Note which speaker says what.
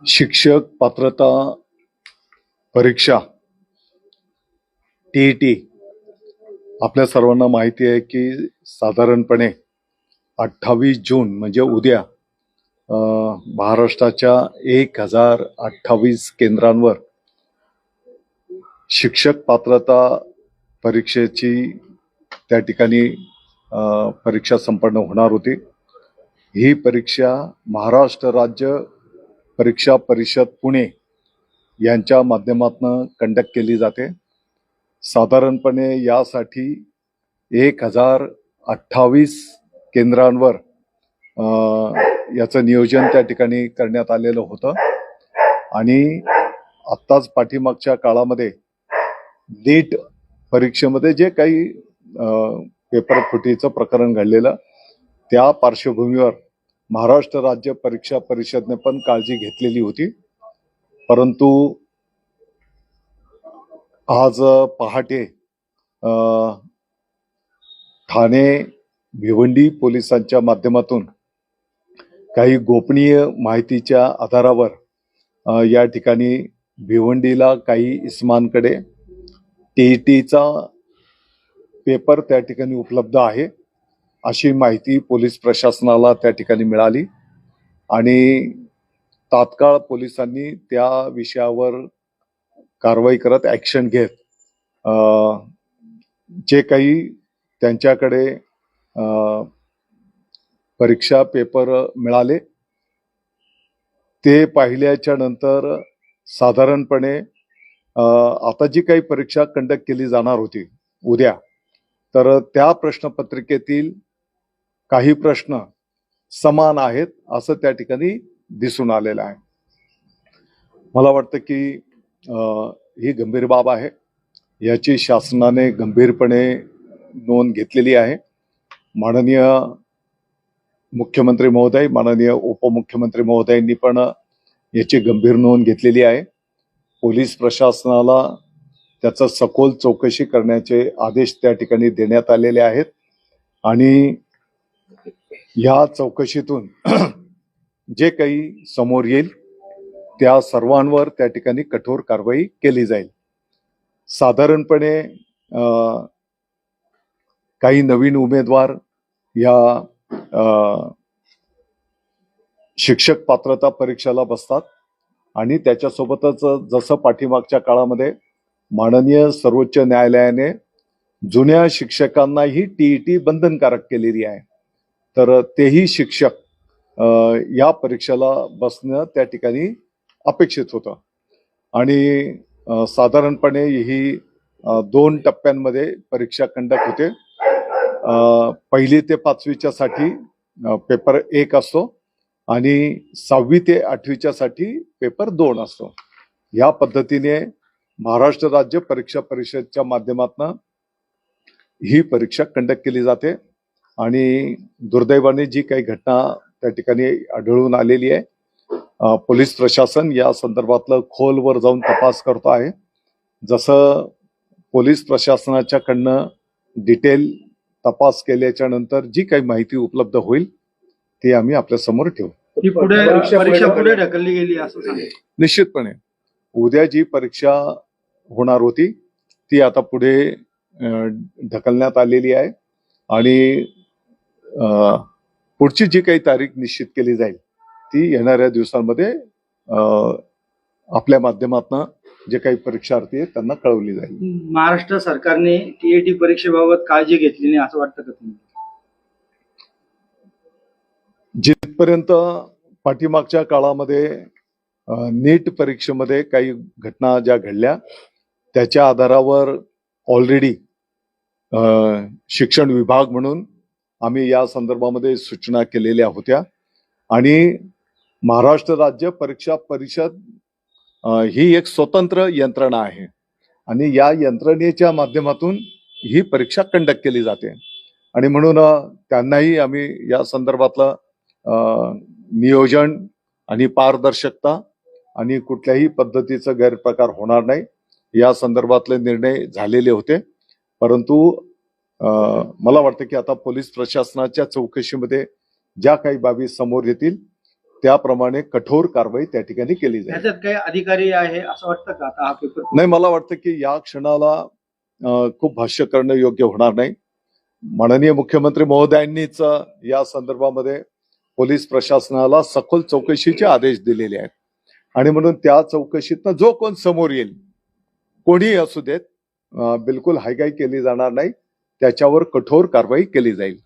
Speaker 1: शिक्षक पात्रता परीक्षा टीईटी आपल्या सर्वांना माहिती आहे की साधारणपणे 28 जून म्हणजे उद्या महाराष्ट्राच्या 1028 केंद्रांवर शिक्षक पात्रता परीक्षेची त्या ठिकाणी परीक्षा संपन्न होणार होती। ही परीक्षा महाराष्ट्र राज्य परीक्षा परिषद पुणे यांच्या माध्यमातून कंडक्ट केली जाते। साधारणपणे यासाठी 1028 केंद्रांवर याचं नियोजन त्या ठिकाणी करण्यात आलेलं होतं आणि आत्ताच पाठीमागच्या काळामध्ये नीट परीक्षेमध्ये जे काही पेपर फुटीचं प्रकरण घडलेलं त्या पार्श्वभूमीवर महाराष्ट्र राज्य परीक्षा परिषदने पण काळजी घेतलेली होती। परंतु आज पहाटे ठाणे भिवंडी पोलिसांच्या माध्यमातून काही गोपनीय माहितीच्या आधारावर या ठिकाणी भिवंडीला काही इस्मांकडे टीईटीचा पेपर त्या ठिकाणी उपलब्ध आहे अशी माहिती पोलीस प्रशासनाला त्या ठिकाणी मिळाली आणि तात्काळ पोलिसांनी त्या विषयावर कारवाई करत ऍक्शन घेत जे काही त्यांच्याकडे परीक्षा पेपर मिळाले ते पाहिल्याच्या नंतर साधारणपणे आता जी काही परीक्षा कंडक्ट केली जाणार होती उद्या, तर त्या प्रश्नपत्रिकेतील काही प्रश्न समान आहेत असं त्या ठिकाणी दिसून आलेलं आहे। मला वाटतं की ही गंभीर बाब आहे, याची शासनाने गंभीरपणे नोंद घेतलेली आहे। माननीय मुख्यमंत्री महोदय, माननीय उपमुख्यमंत्री महोदयांनी पण याची गंभीर नोंद घेतलेली आहे। पोलीस प्रशासनाला त्याचा सखोल चौकशी करण्याचे आदेश त्या ठिकाणी देण्यात आलेले आहेत आणि या चौकशीतून जे काही समोर येईल त्या सर्वांवर त्या ठिकाणी कठोर कारवाई केली जाईल। साधारणपणे काही नवीन उमेदवार या शिक्षक पात्रता परीक्षेला बसतात आणि त्याच्यासोबतच जसं पाठीमागच्या काळामध्ये माननीय सर्वोच्च न्यायालयाने जुन्या शिक्षकांनाही टीईटी बंधनकारक केलेली आहे, तर तेही शिक्षक या परीक्षेला बसणं त्या ठिकाणी अपेक्षित होतं आणि साधारणपणे ही 2 टप्प्यांमध्ये परीक्षा कंडक्ट होते। 1ली ते 5वीच्या साठी पेपर 1 असतो आणि 6वी ते 8वीच्या साठी पेपर 2 असतो। या पद्धतीने महाराष्ट्र राज्य परीक्षा परिषदच्या माध्यमातून ही परीक्षा कंडक्ट केली जाते आणि दुर्दैवाने जी काही घटना त्या ठिकाणी आढळून आलेली आहे, पोलीस प्रशासन या संदर्भातलं खोलवर जाऊन तपास करतो आहे। जसं पोलीस प्रशासनाच्याकडनं डिटेल तपास केल्याच्या नंतर जी काही माहिती उपलब्ध होईल ती आम्ही आपल्या समोर ठेवू।
Speaker 2: परीक्षा पुढे ढकलली गेली असं सांगा।
Speaker 1: निश्चितपणे उद्या जी परीक्षा होणार होती ती आता पुढे ढकलण्यात आलेली आहे आणि पुढची जी काही तारीख निश्चित केली जाईल ती येणाऱ्या दिवसांमध्ये आपल्या माध्यमातून जे काही परीक्षार्थी आहेत त्यांना कळवली जाईल।
Speaker 2: महाराष्ट्र सरकारने टीईटी परीक्षेबाबत काळजी घेतली नाही असं वाटतं का तुम्हाला?
Speaker 1: जिथपर्यंत पाठीमागच्या काळामध्ये नीट परीक्षेमध्ये काही घटना ज्या घडल्या त्याच्या आधारावर ऑलरेडी शिक्षण विभाग म्हणून आम्ही या संदर्भामध्ये सूचना केलेल्या होत्या आणि महाराष्ट्र राज्य परीक्षा परिषद ही एक स्वतंत्र यंत्रणा आहे आणि या यंत्रणेच्या माध्यमातून ही परीक्षा कंडक्ट केली जाते आणि म्हणून त्यांनाही आम्ही या संदर्भातलं नियोजन आणि पारदर्शकता आणि कुठल्याही पद्धतीचा गैरप्रकार होणार नाही या संदर्भातले निर्णय झालेले होते। परंतु मला वाटतं की आता पोलीस प्रशासनाच्या चौकशीमध्ये ज्या काही बाबी समोर येतील त्याप्रमाणे कठोर कारवाई त्या ठिकाणी केली जाईल.
Speaker 2: ह्याच्यात काही अधिकारी आहे असं वाटतं का आता हा पेपर?
Speaker 1: नाही, मला वाटतं की या क्षणाला खूप भाष्य करणं योग्य होणार नाही. माननीय मुख्यमंत्री महोदयांनीच या संदर्भामध्ये पोलीस प्रशासनाला सखोल चौकशीचे आदेश दिलेले आहेत आणि म्हणून त्या चौकशीतनं जो कोण समोर येईल, कोणीही असू देत, बिलकुल हायगाई केली जाणार नाही, त्याच्यावर कठोर कारवाई केली जाईल.